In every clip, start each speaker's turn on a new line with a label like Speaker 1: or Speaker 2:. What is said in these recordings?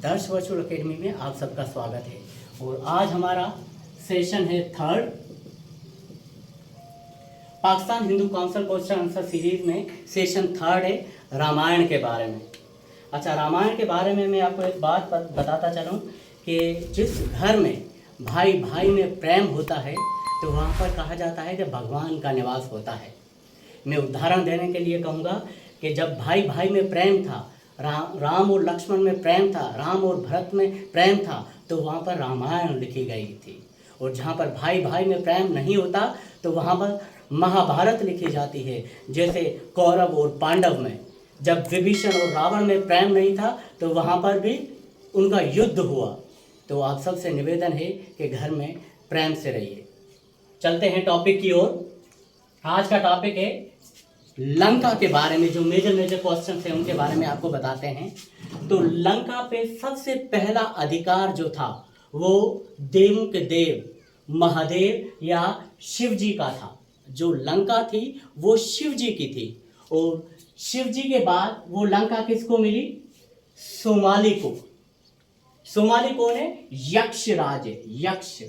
Speaker 1: दर्श virtual academy में आप सबका स्वागत है। और आज हमारा सेशन है third, Pakistan Hindu council question answer series में सेशन थर्ड है रामायण के बारे में। अच्छा, रामायण के बारे में मैं आपको एक बात बताता चलूँ कि जिस घर में भाई भाई में प्रेम होता है तो वहाँ पर कहा जाता है कि भगवान का निवास होता है। मैं उदाहरण देने के लिए कहूँगा कि जब भाई भाई में प्रेम था, राम और लक्ष्मण में प्रेम था, राम और भरत में प्रेम था, तो वहाँ पर रामायण लिखी गई थी। और जहाँ पर भाई भाई में प्रेम नहीं होता तो वहाँ पर महाभारत लिखी जाती है। जैसे कौरव और पांडव में जब विभीषण और रावण में प्रेम नहीं था तो वहाँ पर भी उनका युद्ध हुआ। तो आप सबसे निवेदन है कि घर में प्रेम से रहिए। चलते हैं टॉपिक की ओर। आज का टॉपिक है लंका के बारे में। जो मेजर क्वेश्चन है उनके बारे में आपको बताते हैं। तो लंका पे सबसे पहला अधिकार जो था वो देवों के देव महादेव या शिव जी का था। जो लंका थी वो शिव जी की थी। और शिव जी के बाद वो लंका किसको मिली? सोमाली को। सोमाली कौन है? यक्ष राज है। यक्ष,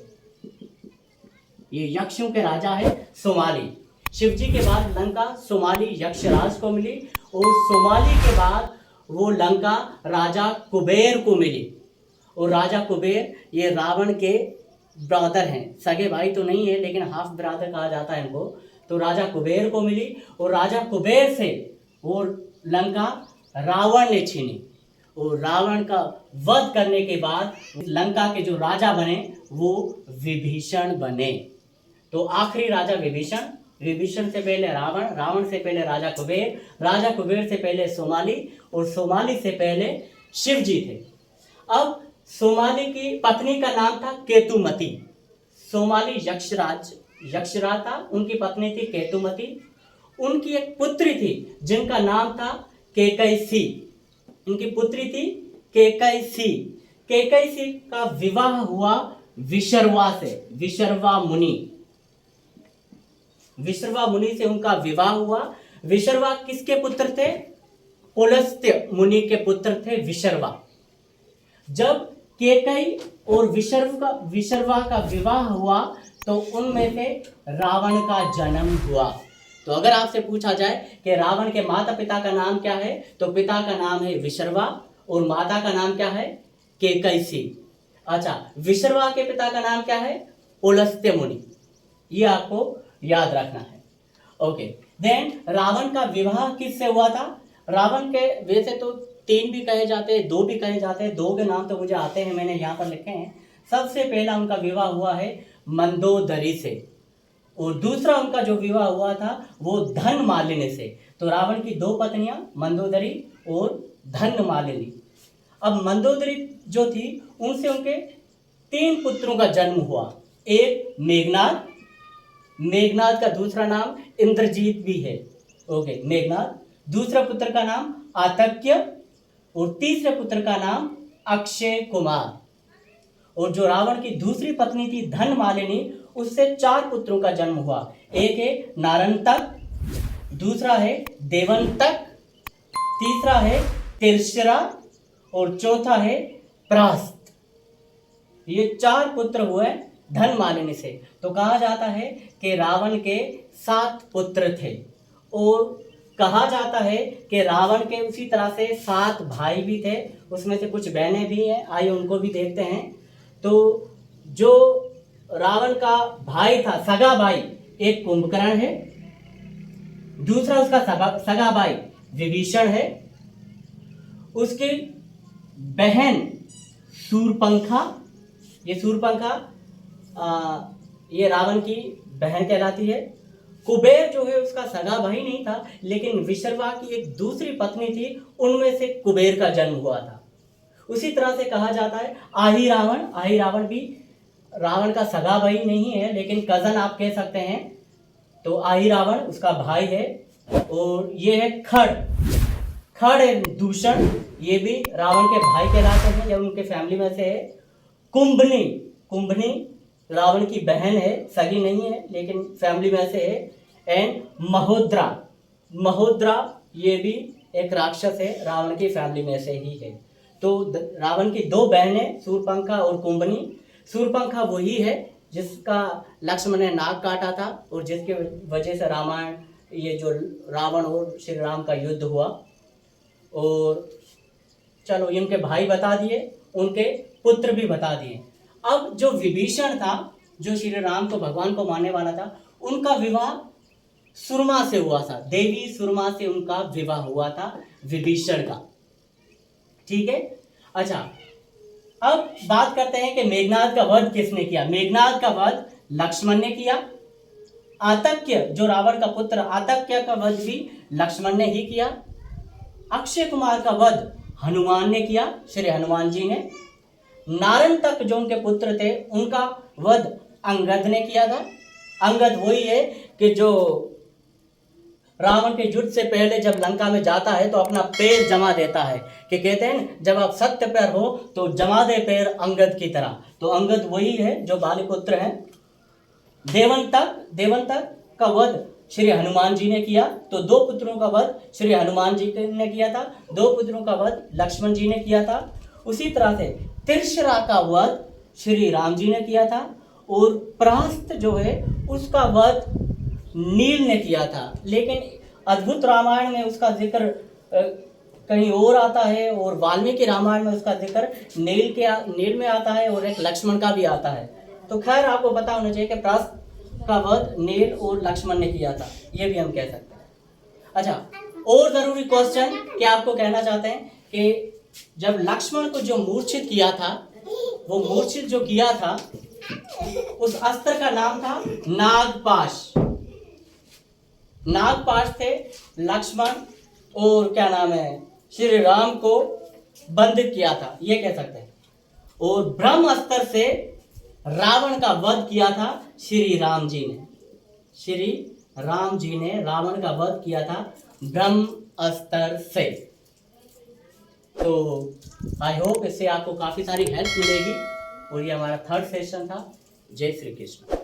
Speaker 1: ये यक्षों के राजा है सोमाली। शिव जी के बाद लंका सोमाली यक्षराज को मिली। और सोमाली के बाद वो लंका राजा कुबेर को मिली। और राजा कुबेर ये रावण के ब्रदर हैं, सगे भाई तो नहीं है लेकिन हाफ ब्रदर कहा जाता है इनको। तो राजा कुबेर को मिली और राजा कुबेर से वो लंका रावण ने छीनी। और रावण का वध करने के बाद लंका के जो राजा बने वो विभीषण बने। तो आखिरी राजा विभीषण, विभीषण से पहले रावण, रावण से पहले राजा कुबेर, राजा कुबेर से पहले सोमाली और सोमाली से पहले शिव जी थे। अब सोमाली की पत्नी का नाम था केतुमती। सोमाली यक्षराज था, उनकी पत्नी थी केतुमती। उनकी एक पुत्री थी जिनका नाम था केकैसी। उनकी पुत्री थी केकैसी। केकैसी का विवाह हुआ विशर्वा से। विशर्वा मुनि से उनका विवाह हुआ। विशर्वा किसके पुत्र थे? पुलस्त्य मुनि के पुत्र थे विशर्वा। जब केकई और विशर्वा का विवाह हुआ तो उनमें से रावण का जन्म हुआ। तो अगर आपसे पूछा जाए कि रावण के माता पिता का नाम क्या है, तो पिता का नाम है विशर्वा और माता का नाम क्या है? केकैसी। अच्छा, विशर्वा के पिता का नाम क्या है? पुलस्त्य मुनि। ये आपको याद रखना है। ओके, देन रावण का विवाह किससे हुआ था? रावण के वैसे तो 3 भी कहे जाते हैं, 2 भी कहे जाते हैं। 2 के नाम तो मुझे आते हैं, मैंने यहाँ पर लिखे हैं। सबसे पहला उनका विवाह हुआ है मंदोदरी से और दूसरा उनका जो विवाह हुआ था वो धनमालिनी से। तो रावण की 2 पत्नियां मंदोदरी और धनमालिनी। अब मंदोदरी जो थी उनसे उनके 3 पुत्रों का जन्म हुआ। एक मेघनाद का दूसरा नाम इंद्रजीत भी है। ओके, मेघनाद। दूसरा पुत्र का नाम आतक्य और तीसरे पुत्र का नाम अक्षय कुमार। और जो रावण की दूसरी पत्नी थी धनमालिनी, उससे 4 पुत्रों का जन्म हुआ। एक है नारंतक, दूसरा है देवंतक, तीसरा है तिरश्रा और चौथा है प्रास्त। ये 4 पुत्र हुए धनमालिनी से। तो कहा जाता है कि रावण के 7 पुत्र थे। और कहा जाता है कि रावण के उसी तरह से 7 भाई भी थे, उसमें से कुछ बहनें भी हैं। आइए उनको भी देखते हैं। तो जो रावण का भाई था, सगा भाई, एक कुंभकर्ण है, दूसरा उसका सगा भाई विभीषण है, उसकी बहन शूरपंखा। ये शूरपंखा ये रावण की बहन कहलाती है। कुबेर जो है उसका सगा भाई नहीं था, लेकिन विशर्वा की एक दूसरी पत्नी थी, उनमें से कुबेर का जन्म हुआ था। उसी तरह से कहा जाता है आही रावण भी रावण का सगा भाई नहीं है लेकिन कजन आप कह सकते हैं। तो आही रावण उसका भाई है। और ये है खड़ है दूषण, ये भी रावण के भाई कहलाते हैं जब उनके फैमिली में से है। कुंभनी रावण की बहन है, सगी नहीं है लेकिन फैमिली में से है। एंड महोद्रा ये भी एक राक्षस है, रावण की फैमिली में से ही है। तो रावण की दो बहनें शूर्पणखा और कुंभनी। शूर्पणखा वही है जिसका लक्ष्मण ने नाक काटा था और जिसके वजह से रामायण, ये जो रावण और श्री राम का युद्ध हुआ। और चलो इनके भाई बता दिए, उनके पुत्र भी बता दिए। अब जो विभीषण था, जो श्री राम को, भगवान को मानने वाला था, उनका विवाह सुरमा से हुआ था। देवी सुरमा से उनका विवाह हुआ था विभीषण का। ठीक है। अच्छा, अब बात करते हैं कि मेघनाद का वध किसने किया। मेघनाद का वध लक्ष्मण ने किया। आतक्य, जो रावण का पुत्र, आतक्य का वध भी लक्ष्मण ने ही किया। अक्षय कुमार का वध हनुमान ने किया, श्री हनुमान जी ने। नारंतक जो उनके पुत्र थे, उनका वध अंगद ने किया था। अंगद वही है कि जो रावण के युद्ध से पहले जब लंका में जाता है तो अपना पैर जमा देता है, कि कहते हैं जब आप सत्य पर हो तो जमा दे पैर अंगद की तरह। तो अंगद वही है जो बालीपुत्र हैं। देवंतक का वध श्री हनुमान जी ने किया। तो दो पुत्रों का वध श्री हनुमान जी ने किया था, दो पुत्रों का वध लक्ष्मण जी ने किया था। उसी तरह से तिरछरा का वध श्री राम जी ने किया था। और प्रहस्त जो है उसका वध नील ने किया था। लेकिन अद्भुत रामायण में उसका जिक्र कहीं और आता है, और वाल्मीकि रामायण में उसका जिक्र नील में आता है, और एक लक्ष्मण का भी आता है। तो खैर आपको पता होना चाहिए कि प्रहस्त का वध नील और लक्ष्मण ने किया था, ये भी हम कह सकते हैं। अच्छा, और जरूरी क्वेश्चन क्या आपको कहना चाहते हैं कि जब लक्ष्मण को जो मूर्छित किया था, वो मूर्छित जो किया था, उस अस्त्र का नाम था नागपाश। नागपाश से लक्ष्मण और क्या नाम है, श्री राम को बंधित किया था, ये कह सकते हैं। और ब्रह्मास्त्र से रावण का वध किया था श्री राम जी ने। श्री राम जी ने रावण का वध किया था ब्रह्मास्त्र से। तो आई होप इससे आपको काफी सारी हेल्प मिलेगी। और ये हमारा 3rd सेशन था। जय श्री कृष्ण।